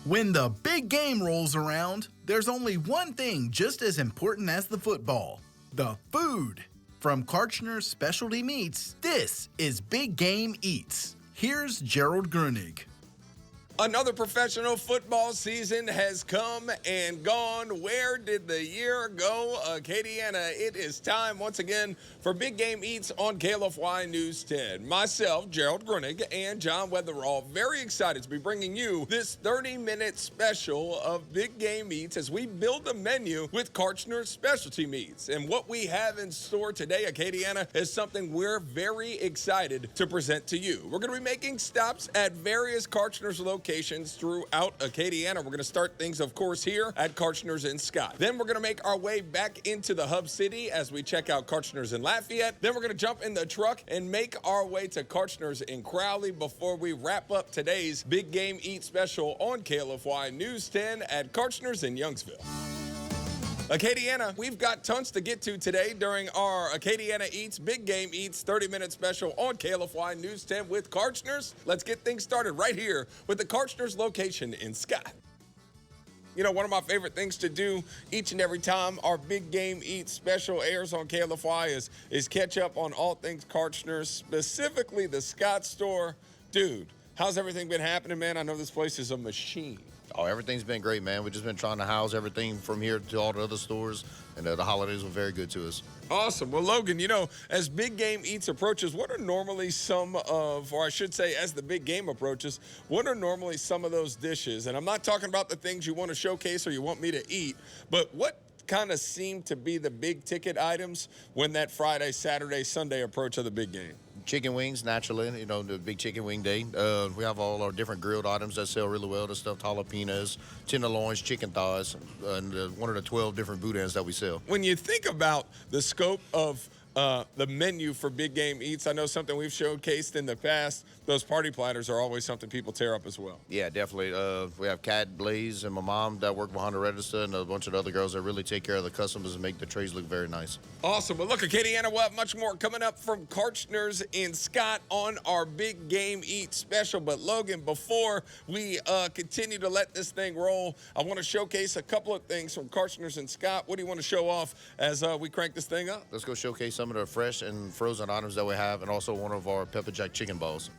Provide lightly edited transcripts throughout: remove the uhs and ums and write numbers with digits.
When the big game rolls around, there's only one thing just as important as the football: the food. From Kartchners Specialty Meats, this is Big Game Eats. Here's Gerald Gruenig. Another professional football season has come and gone. Where did the year go, Acadiana? It is time once again for Big Game Eats on KLFY News 10. Myself, Gerald Gruenig, and John Weather are all very excited to be bringing you this 30-minute special of Big Game Eats as we build a menu with Kartchners Specialty Meats. And what we have in store today, Acadiana, is something we're very excited to present to you. We're going to be making stops at various Kartchners locations throughout Acadiana. We're going to start things, of course, here at Kartchners in Scott. Then we're going to make our way back into the hub city as we check out Kartchners in Lafayette. Then we're going to jump in the truck and make our way to Kartchners in Crowley before we wrap up today's Big Game Eat special on KLFY News 10 at Kartchners in Youngsville. Acadiana, we've got tons to get to today during our Acadiana Eats Big Game Eats 30-minute special on KLFY News 10 with Kartchners. Let's get things started right here with the Kartchners location in Scott. You know, one of my favorite things to do each and every time our Big Game Eats special airs on KLFY is catch up on all things Kartchners, specifically the Scott store. Dude, how's everything been happening, man? I know this place is a machine. Oh, everything's been great, man. We've just been trying to house everything from here to all the other stores, and the holidays were very good to us. Awesome. Well, Logan, you know, as Big Game Eats approaches, what are normally some of, or I should say, as the big game approaches, what are normally some of those dishes? And I'm not talking about the things you want to showcase or you want me to eat, but what kind of seem to be the big ticket items when that Friday, Saturday, Sunday approach of the big game? Chicken wings, naturally, you know, the big chicken wing day. We have all our different grilled items that sell really well, the stuffed jalapenos, tenderloins, chicken thighs, and one of the 12 different boudins that we sell. When you think about the scope of the menu for Big Game Eats, I know something we've showcased in the past. Those party platters are always something people tear up as well. Yeah, definitely. We have Kat, Blaze, and my mom that work behind the register, and a bunch of other girls that really take care of the customers and make the trays look very nice. Awesome. Well, look, Acadiana, we'll have much more coming up from Kartchners in Scott on our Big Game Eat special. But, Logan, before we continue to let this thing roll, I want to showcase a couple of things from Kartchners in Scott. What do you want to show off as we crank this thing up? Let's go showcase some of the fresh and frozen items that we have, and also one of our pepper jack chicken balls.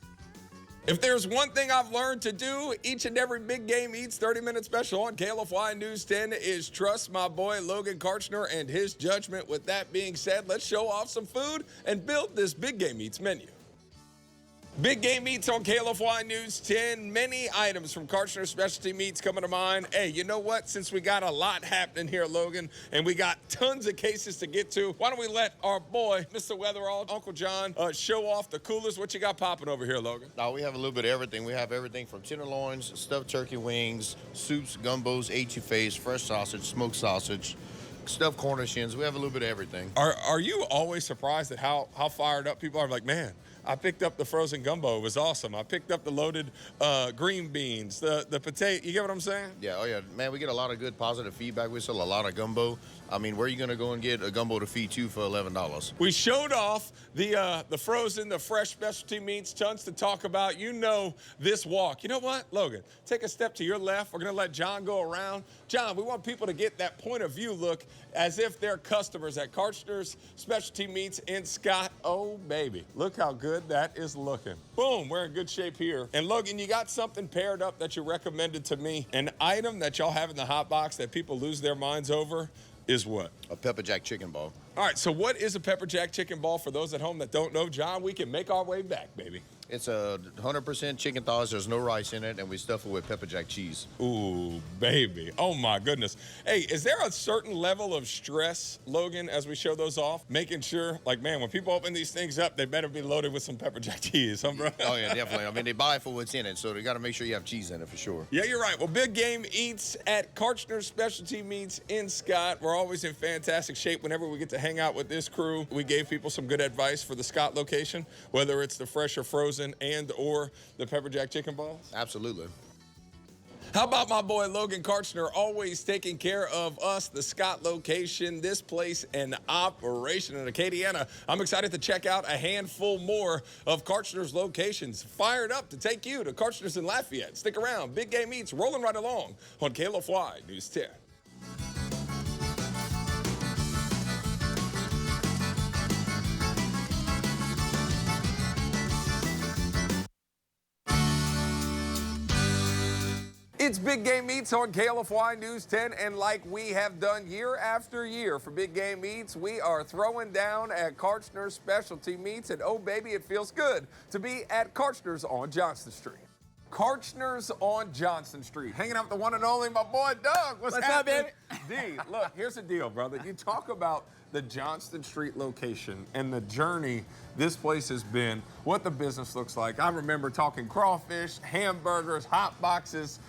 If there's one thing I've learned to do each and every Big Game Eats 30-minute special on KLFY News 10 is trust my boy Logan Kartchner and his judgment. With that being said, let's show off some food and build this Big Game Eats menu. Big Game Eats on KLFY News 10. Many items from Kartchners Specialty Meats coming to mind. Hey, you know what? Since we got a lot happening here, Logan, and we got tons of cases to get to, why don't we let our boy, Mr. Weatherall, Uncle John, show off the coolers. What you got popping over here, Logan? Now, we have a little bit of everything. We have everything from tenderloins, stuffed turkey wings, soups, gumbos, etouffees, fresh sausage, smoked sausage, stuffed Cornishins. We have a little bit of everything. Are you always surprised at how fired up people are? Like, man, I picked up the frozen gumbo. It was awesome. I picked up the loaded green beans, the potato. You get what I'm saying? Yeah, oh yeah. Man, we get a lot of good positive feedback. We sell a lot of gumbo. I mean, where are you going to go and get a gumbo to feed you for $11? We showed off the frozen, the fresh specialty meats. Tons to talk about. You know this walk. You know what, Logan? Take a step to your left. We're going to let John go around. John, we want people to get that point of view look as if they're customers at Kartchners Specialty Meats in Scott. Oh, baby. Look how good that is looking. Boom, we're in good shape here. And Logan, you got something paired up that you recommended to me. An item that y'all have in the hot box that people lose their minds over is what? A pepper jack chicken ball. All right, so what is a pepper jack chicken ball for those at home that don't know? John, we can make our way back, baby. It's a 100% chicken thighs. There's no rice in it, and we stuff it with pepper jack cheese. Ooh, baby. Oh, my goodness. Hey, is there a certain level of stress, Logan, as we show those off? Making sure, like, man, when people open these things up, they better be loaded with some pepper jack cheese, huh, bro? Oh, yeah, definitely. I mean, they buy it for what's in it, so they got to make sure you have cheese in it for sure. Yeah, you're right. Well, Big Game Eats at Kartchners Specialty Meats in Scott. We're always in fantastic shape whenever we get to hang out with this crew. We gave people some good advice for the Scott location, whether it's the fresh or frozen and or the pepper jack chicken balls. Absolutely. How about my boy Logan Kartchner, always taking care of us, the Scott location, this place in operation in Acadiana. I'm excited to check out a handful more of Kartchner's locations. Fired up to take you to Kartchner's in Lafayette. Stick around. Big Game Eats rolling right along on KLFY News 10. It's Big Game Eats on KLFY News 10, and like we have done year after year for Big Game Eats, we are throwing down at Kartchner's Specialty Meats, and oh baby, it feels good to be at Kartchner's on Johnston Street. Kartchner's on Johnston Street, hanging out with the one and only my boy Doug. What's up, baby? D, look, here's the deal, brother. You talk about the Johnston Street location and the journey this place has been, what the business looks like. I remember talking crawfish, hamburgers, hot boxes.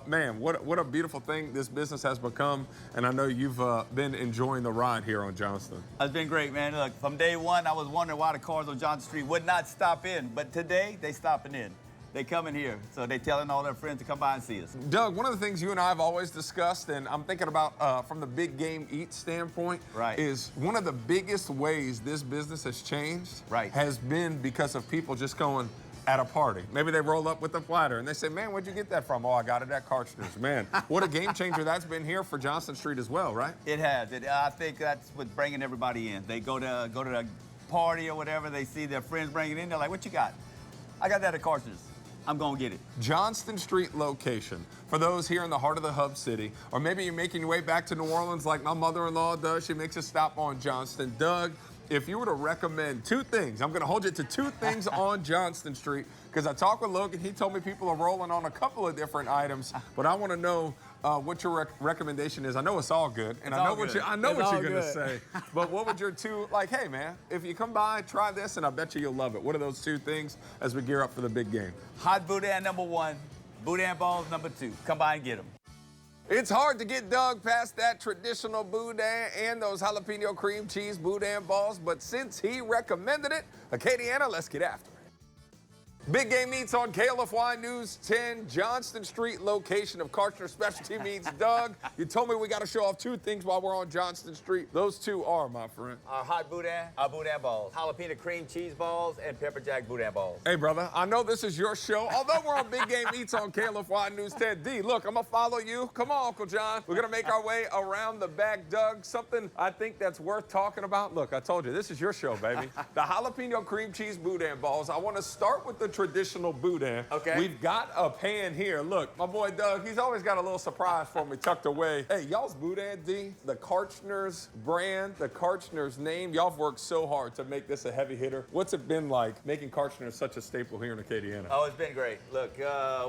Man, what a beautiful thing this business has become, and I know you've been enjoying the ride here on Johnston. It's been great, man. Look, from day one, I was wondering why the cars on Johnston Street would not stop in, but today, they stopping in. They coming here, so they telling all their friends to come by and see us. Doug, one of the things you and I have always discussed, and I'm thinking about from the Big Game Eat standpoint, Right. is one of the biggest ways this business has changed Right. has been because of people just going at a party. Maybe they roll up with a platter and they say, man, where'd you get that from? Oh, I got it at Kartchner's. Man, what a game changer that's been here for Johnston Street as well, right? It has. I think that's what's bringing everybody in. They go to the party or whatever, they see their friends bringing it in, they're like, what you got? I got that at Kartchner's. I'm gonna get it. Johnston Street location, for those here in the heart of the hub city, or maybe you're making your way back to New Orleans like my mother-in-law does. She makes a stop on Johnston. Doug, if you were to recommend two things, I'm gonna hold you to two things on Johnston Street, because I talked with Logan, he told me people are rolling on a couple of different items, but I wanna know what your recommendation is. I know it's all good, and I know what you're gonna say. But what would your two, like, hey man, if you come by, try this, and I bet you'll love it. What are those two things as we gear up for the big game? Hot boudin number 1, boudin balls number 2. Come by and get them. It's hard to get Doug past that traditional boudin and those jalapeno cream cheese boudin balls, but since he recommended it, Acadiana, let's get after it. Big Game Meats on KLFY News 10, Johnston Street location of Kartchner's Specialty Meats. Doug, you told me we got to show off two things while we're on Johnston Street. Those two are, my friend. Our hot boudin, our boudin balls, jalapeno cream cheese balls, and pepper jack boudin balls. Hey, brother, I know this is your show. Although we're on Big Game Meats on KLFY News 10. D, look, I'm going to follow you. Come on, Uncle John. We're going to make our way around the back. Doug, something I think that's worth talking about. Look, I told you, this is your show, baby. The jalapeno cream cheese boudin balls. I want to start with the traditional boudin. Okay. We've got a pan here. Look, my boy Doug, he's always got a little surprise for me tucked away. Hey, y'all's boudin, D, the Kartchner's brand, the Kartchner's name, y'all have worked so hard to make this a heavy hitter. What's it been like making Kartchner's such a staple here in Acadiana? Oh, it's been great. Look,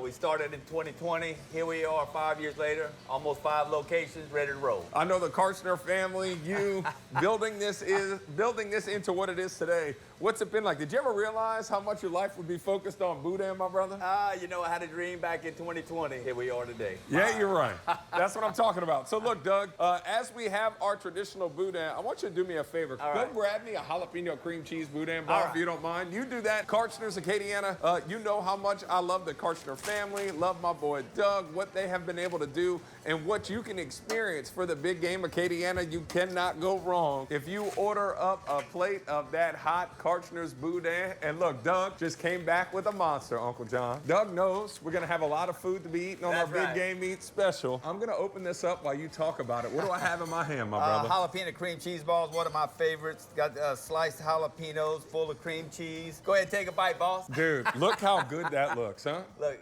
we started in 2020. Here we are 5 years later, almost 5 locations, ready to roll. I know the Kartchner family, you building this into what it is today. What's it been like? Did you ever realize how much your life would be focused on boudin, my brother? You know, I had a dream back in 2020. Here we are today. Yeah, you're right. That's what I'm talking about. So look, Doug, as we have our traditional boudin, I want you to do me a favor. All Go right. grab me a jalapeno cream cheese boudin bar All right. if you don't mind. You do that. Kartchner's Acadiana, you know how much I love the Kartchner family, love my boy Doug, what they have been able to do, and what you can experience for the big game Acadiana. You cannot go wrong if you order up a plate of that hot Kartchner's boudin. And look, Doug just came back with a monster, Uncle John. Doug knows we're gonna have a lot of food to be eating on That's our Big right. Game Meat special. I'm gonna open this up while you talk about it. What do I have in my hand, my brother? Jalapeno cream cheese balls, one of my favorites. Got sliced jalapenos full of cream cheese. Go ahead and take a bite, boss. Dude, look how good that looks, huh? Look,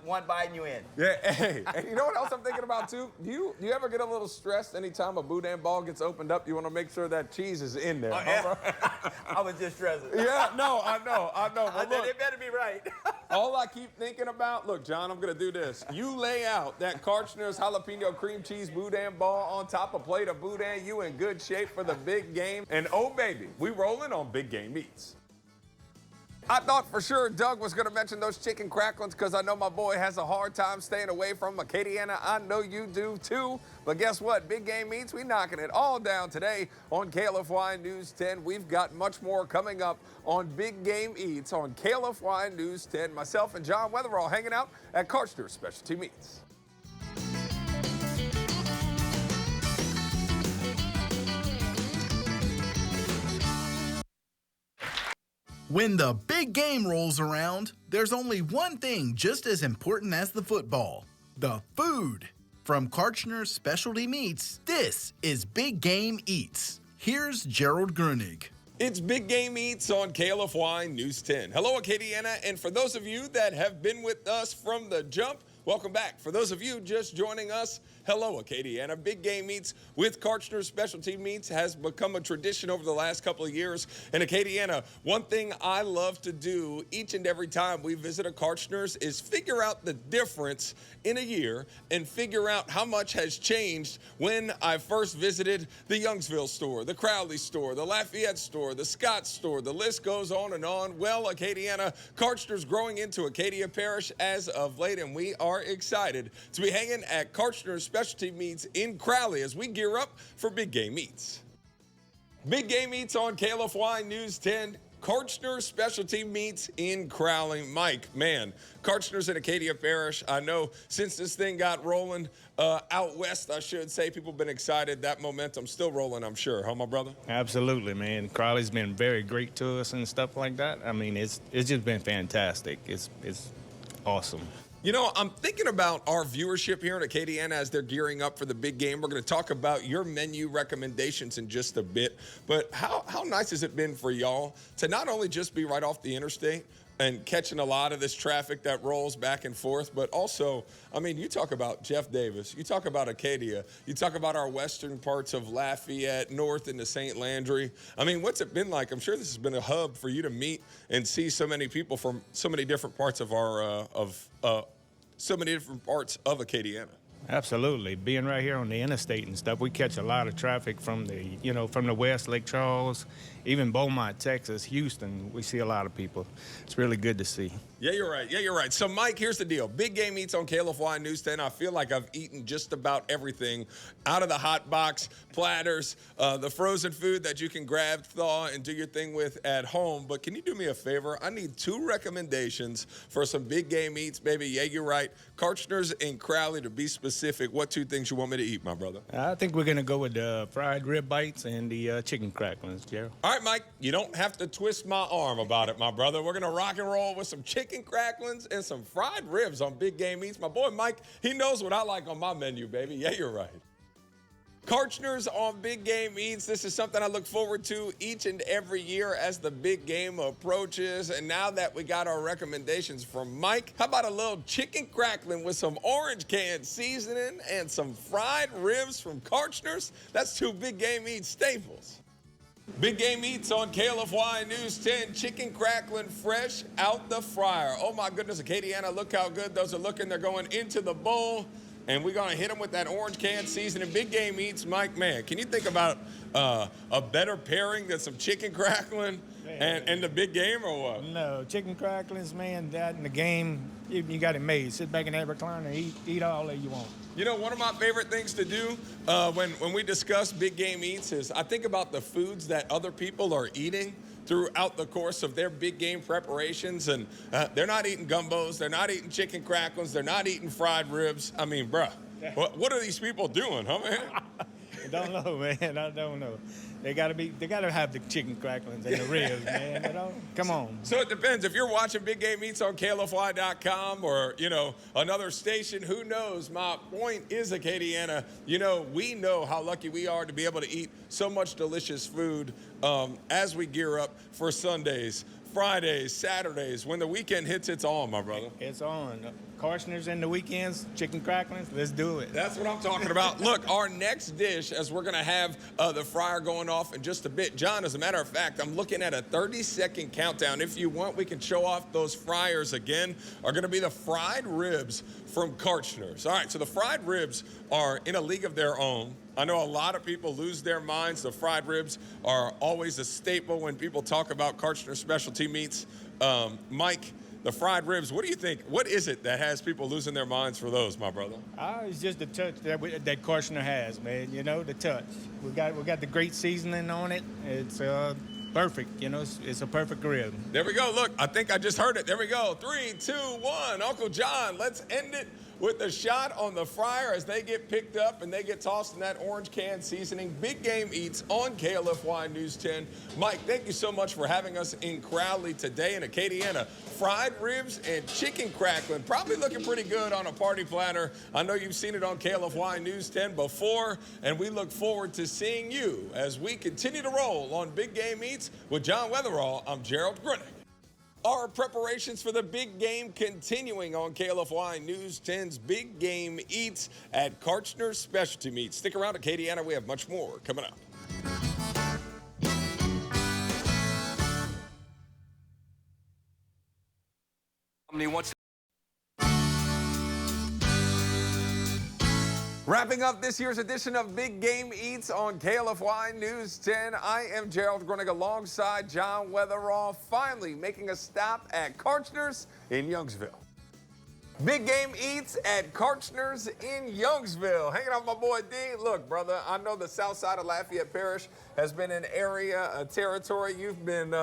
one bite and you in. Yeah, hey, and you know what else I'm thinking about too? Do you ever get a little stressed anytime a boudin ball gets opened up? You want to make sure that cheese is in there. Oh, huh, yeah. bro? I was just stressing. Yeah, no, I know. I But said look, it better be right. all I keep thinking about, look, John, I'm gonna do this. You lay out that Kartchner's jalapeno cream cheese boudin ball on top of a plate of boudin, you in good shape for the big game. And oh baby, we rolling on Big Game Meats. I thought for sure Doug was gonna mention those chicken cracklings because I know my boy has a hard time staying away from Acadiana. I know you do too. But guess what? Big Game Meats, we knocking it all down today on KLFY News 10. We've got much more coming up on Big Game Eats on KLFY News 10. Myself and John Weatherall hanging out at Kartchner's Specialty Meats. When the big game rolls around, there's only one thing just as important as the football: the food. From Kartchners Specialty Meats, this is Big Game Eats. Here's Gerald Gruenig. It's Big Game Eats on KLFY News 10. Hello, Acadiana, and for those of you that have been with us from the jump, welcome back. For those of you just joining us, hello, Acadiana. Big Game Eats with Kartchners Specialty Meats has become a tradition over the last couple of years. And Acadiana, one thing I love to do each and every time we visit a Kartchners is figure out the difference in a year and figure out how much has changed when I first visited the Youngsville store, the Crowley store, the Lafayette store, the Scott store. The list goes on and on. Well, Acadiana, Kartchners growing into Acadia Parish as of late, and we are excited to be hanging at Kartchners Specialty Meats in Crowley as we gear up for Big Game Eats. Big Game Eats on KLFY News 10. Kartchners Specialty Meats in Crowley. Mike, man, Kartchners in Acadia Parish. I know since this thing got rolling out west, I should say, people have been excited. That momentum's still rolling, I'm sure. Huh, my brother? Absolutely, man. Crowley's been very great to us and stuff like that. I mean, it's just been fantastic. It's awesome. You know, I'm thinking about our viewership here in Acadiana as they're gearing up for the big game. We're going to talk about your menu recommendations in just a bit. But how nice has it been for y'all to not only just be right off the interstate and catching a lot of this traffic that rolls back and forth, but also, I mean, you talk about Jeff Davis, you talk about Acadia, you talk about our western parts of Lafayette, north into St. Landry. I mean, what's it been like? I'm sure this has been a hub for you to meet and see so many people from so many different parts of our, so many different parts of Acadiana. Absolutely. Being right here on the interstate and stuff, we catch a lot of traffic from the west, Lake Charles, even Beaumont, Texas, Houston. We see a lot of people. It's really good to see. Yeah, you're right. Yeah, you're right. So, Mike, here's the deal. Big Game Eats on KLFY News 10. I feel like I've eaten just about everything out of the hot box, platters, the frozen food that you can grab, thaw, and do your thing with at home. But can you do me a favor? I need 2 recommendations for some Big Game Eats, baby. Yeah, you're right. Kartchners and Crowley, to be specific. What 2 things you want me to eat, my brother? I think we're going to go with the fried rib bites and the chicken cracklings, Gerald. All right, Mike, you don't have to twist my arm about it, my brother. We're going to rock and roll with some chicken cracklings and some fried ribs on Big Game Eats. My boy Mike, he knows what I like on my menu, baby. Yeah, you're right. Kartchners on Big Game Eats. This is something I look forward to each and every year as the big game approaches. And now that we got our recommendations from Mike, how about a little chicken crackling with some orange can seasoning and some fried ribs from Kartchners? That's 2 Big Game Eats staples. Big Game Eats on KLFY News 10. Chicken crackling fresh out the fryer. Oh, my goodness, Acadiana, look how good those are looking. They're going into the bowl, and we're going to hit them with that orange can seasoning. Big Game Eats, Mike, man, can you think about a better pairing than some chicken crackling and the big game, or what? No, chicken cracklings, man, that in the game, you got it made. Sit back in that recliner and eat all that you want. You know, one of my favorite things to do when we discuss Big Game Eats is I think about the foods that other people are eating throughout the course of their big game preparations. And they're not eating gumbos. They're not eating chicken cracklings. They're not eating fried ribs. I mean, bruh, what are these people doing, huh, man? I don't know, man. I don't know. They gotta have the chicken cracklings and the ribs, man. You know? Come on. So it depends. If you're watching Big Game Eats on KLFY.com or, another station, who knows? My point is, Acadiana, we know how lucky we are to be able to eat so much delicious food as we gear up for Sundays, Fridays, Saturdays. When the weekend hits, it's on, my brother. It's on. Kartchners in the weekends, chicken cracklings, let's do it. That's what I'm talking about. Look, our next dish, as we're going to have the fryer going off in just a bit. John, as a matter of fact, I'm looking at a 30-second countdown. If you want, we can show off those fryers again. Are going to be the fried ribs from Kartchners. All right, so the fried ribs are in a league of their own. I know a lot of people lose their minds. The fried ribs are always a staple when people talk about Kartchners Specialty Meats. Mike, the fried ribs, what do you think? What is it that has people losing their minds for those, my brother? It's just the touch that Kartchner has, man. The touch. We got the great seasoning on it. It's perfect. It's a perfect rib. There we go. Look, I think I just heard it. There we go. 3, 2, 1. Uncle John, let's end it with the shot on the fryer as they get picked up and they get tossed in that orange can seasoning. Big Game Eats on KLFY News 10. Mike, thank you so much for having us in Crowley today in Acadiana. Fried ribs and chicken crackling, probably looking pretty good on a party platter. I know you've seen it on KLFY News 10 before, and we look forward to seeing you as we continue to roll on Big Game Eats with John Weatherall. I'm Gerald Gruenig. Our preparations for the big game continuing on KLFY News 10's Big Game Eats at Kartchners Specialty Meats. Stick around, Acadiana. We have much more coming up. Wrapping up this year's edition of Big Game Eats on KLFY News 10, I am Gerald Gruenig alongside John Weatherall, finally making a stop at Kartchners in Youngsville. Big Game Eats at Kartchners in Youngsville. Hanging out with my boy D. Look, brother, I know the south side of Lafayette Parish has been an area, a territory you've been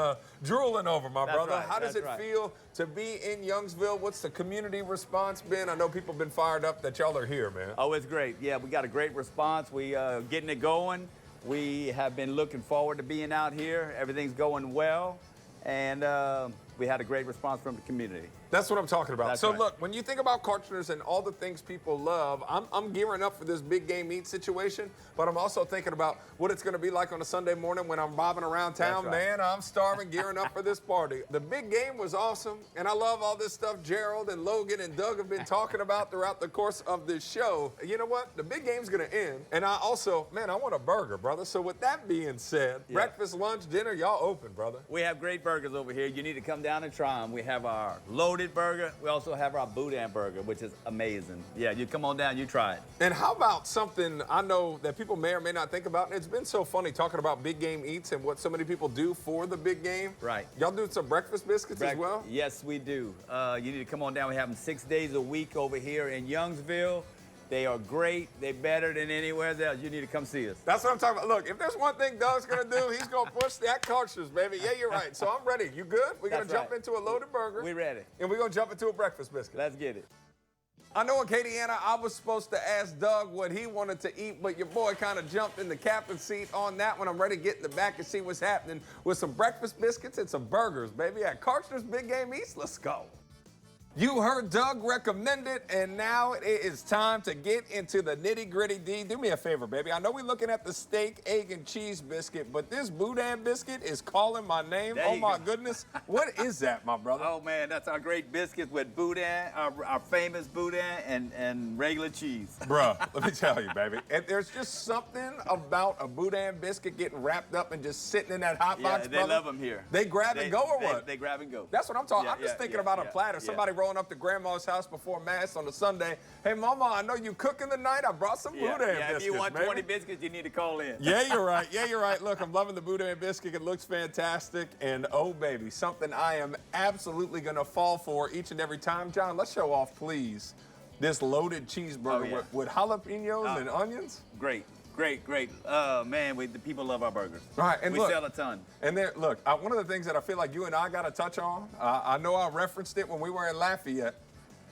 drooling over, my brother. Right, How does it feel to be in Youngsville? What's the community response been? I know people have been fired up that y'all are here, man. Oh, it's great. Yeah, we got a great response. We getting it going. We have been looking forward to being out here. Everything's going well, and we had a great response from the community. That's what I'm talking about. That's so right. Look, when you think about Kartchners and all the things people love, I'm gearing up for this Big Game Eat situation, but I'm also thinking about what it's going to be like on a Sunday morning when I'm bobbing around town. That's right. Man, I'm starving, gearing up for this party. The big game was awesome, and I love all this stuff Gerald and Logan and Doug have been talking about throughout the course of this show. You know what? The big game's going to end, and I also, man, I want a burger, brother. So with that being said, breakfast, lunch, dinner, y'all open, brother. We have great burgers over here. You need to come down and try them. We have our loaded burger. We also have our boudin burger, which is amazing. Yeah, you come on down, you try it. And how about something I know that people may or may not think about? And it's been so funny talking about Big Game Eats and what so many people do for the big game. Right. Y'all do some breakfast biscuits as well? Yes, we do. You need to come on down. We have them 6 days a week over here in Youngsville. They are great. They're better than anywhere else. You need to come see us. That's what I'm talking about. Look, if there's one thing Doug's going to do, he's going to push that Kartchners, baby. Yeah, you're right. So I'm ready. You good? We're going to jump into a loaded burger. We ready. And we're going to jump into a breakfast biscuit. Let's get it. I know in Acadiana, I was supposed to ask Doug what he wanted to eat, but your boy kind of jumped in the captain's seat on that one. I'm ready to get in the back and see what's happening with some breakfast biscuits and some burgers, baby. At Kartchners Big Game Eats, let's go. You heard Doug recommend it, and now it is time to get into the nitty-gritty. D, do me a favor, baby. I know we're looking at the steak, egg, and cheese biscuit, but this boudin biscuit is calling my name. There Oh, you my go. goodness. What is that, my brother? Oh, man, that's our great biscuits with boudin, our famous boudin and regular cheese. Bruh, let me tell you, baby. And there's just something about a boudin biscuit getting wrapped up and just sitting in that hot box, they brother. love them here. They grab and go or what? They grab and go. That's what I'm talking. Yeah, I'm just yeah, thinking yeah, about a yeah, platter. yeah. Somebody rolling up to grandma's house before mass on a Sunday. Hey, mama, I know you cooking tonight. I brought some boudin biscuits, if you want baby. 20 biscuits, you need to call in. Yeah, you're right. Yeah, you're right. Look, I'm loving the boudin biscuit. It looks fantastic. And oh, baby, something I am absolutely going to fall for each and every time. John, let's show off, please, this loaded cheeseburger with jalapenos and onions. Great. Great. Man, the people love our burgers. Right, and we look, sell a ton. And there, look, one of the things that I feel like you and I got to touch on, I know I referenced it when we were in Lafayette.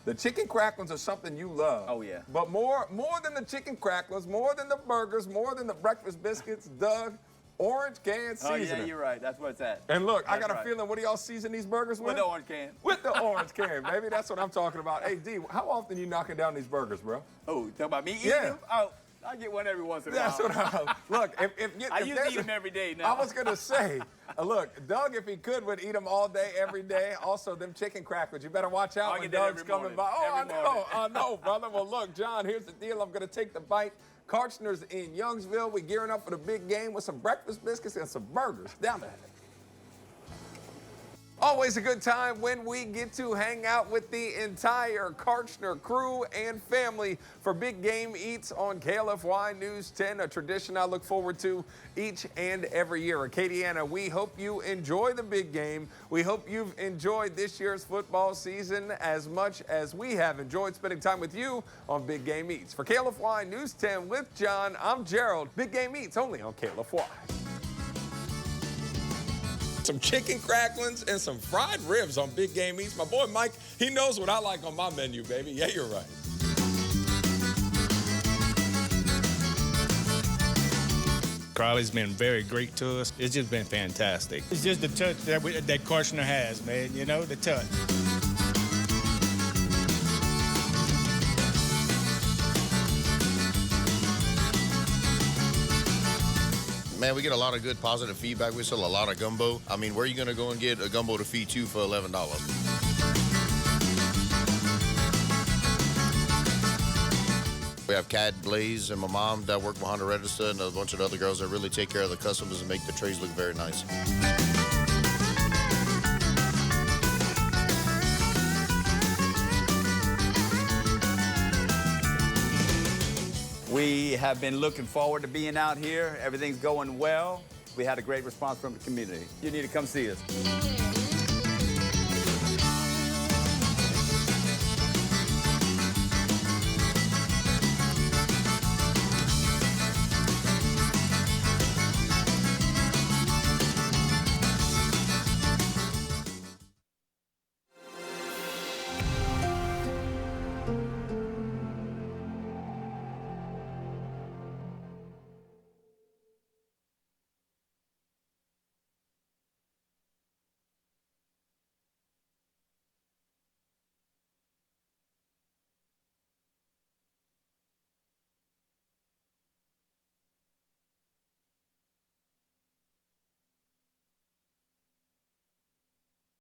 The chicken cracklings are something you love. Oh, yeah. But more than the chicken cracklings, more than the burgers, more than the breakfast biscuits, Doug, orange can seasoning. Oh, yeah, you're right. That's where it's at. And look, I That's got a right. feeling, what do y'all season these burgers with? With the orange can. With the orange can, baby. That's what I'm talking about. Hey, D, how often you knocking down these burgers, bro? Oh, you talking about me eating Yeah. them? Oh, I get one every once in a while. That's what look, I if used to there's eat them every day now. I was going to say, look, Doug, if he could, would eat them all day, every day. Also, them chicken crackers, you better watch out I when get that Doug's every coming morning. by. Oh, Every morning. I know, brother. Well, look, John, here's the deal. I'm going to take the bite. Kartchners in Youngsville. We're gearing up for the big game with some breakfast biscuits and some burgers. Down there. Always a good time when we get to hang out with the entire Kartchner crew and family for Big Game Eats on KLFY News 10, a tradition I look forward to each and every year. Acadiana, we hope you enjoy the big game. We hope you've enjoyed this year's football season as much as we have enjoyed spending time with you on Big Game Eats. For KLFY News 10 with John, I'm Gerald. Big Game Eats only on KLFY. Some chicken cracklings and some fried ribs on Big Game Eats. My boy Mike, he knows what I like on my menu, baby. Yeah, you're right. Crowley's been very great to us. It's just been fantastic. It's just the touch that Kartchner has, man, you know, the touch. Man, we get a lot of good positive feedback. We sell a lot of gumbo. I mean, where are you going to go and get a gumbo to feed you for $11? We have Kat, Blaze, and my mom that work behind the register, and a bunch of other girls that really take care of the customers and make the trays look very nice. We have been looking forward to being out here. Everything's going well. We had a great response from the community. You need to come see us.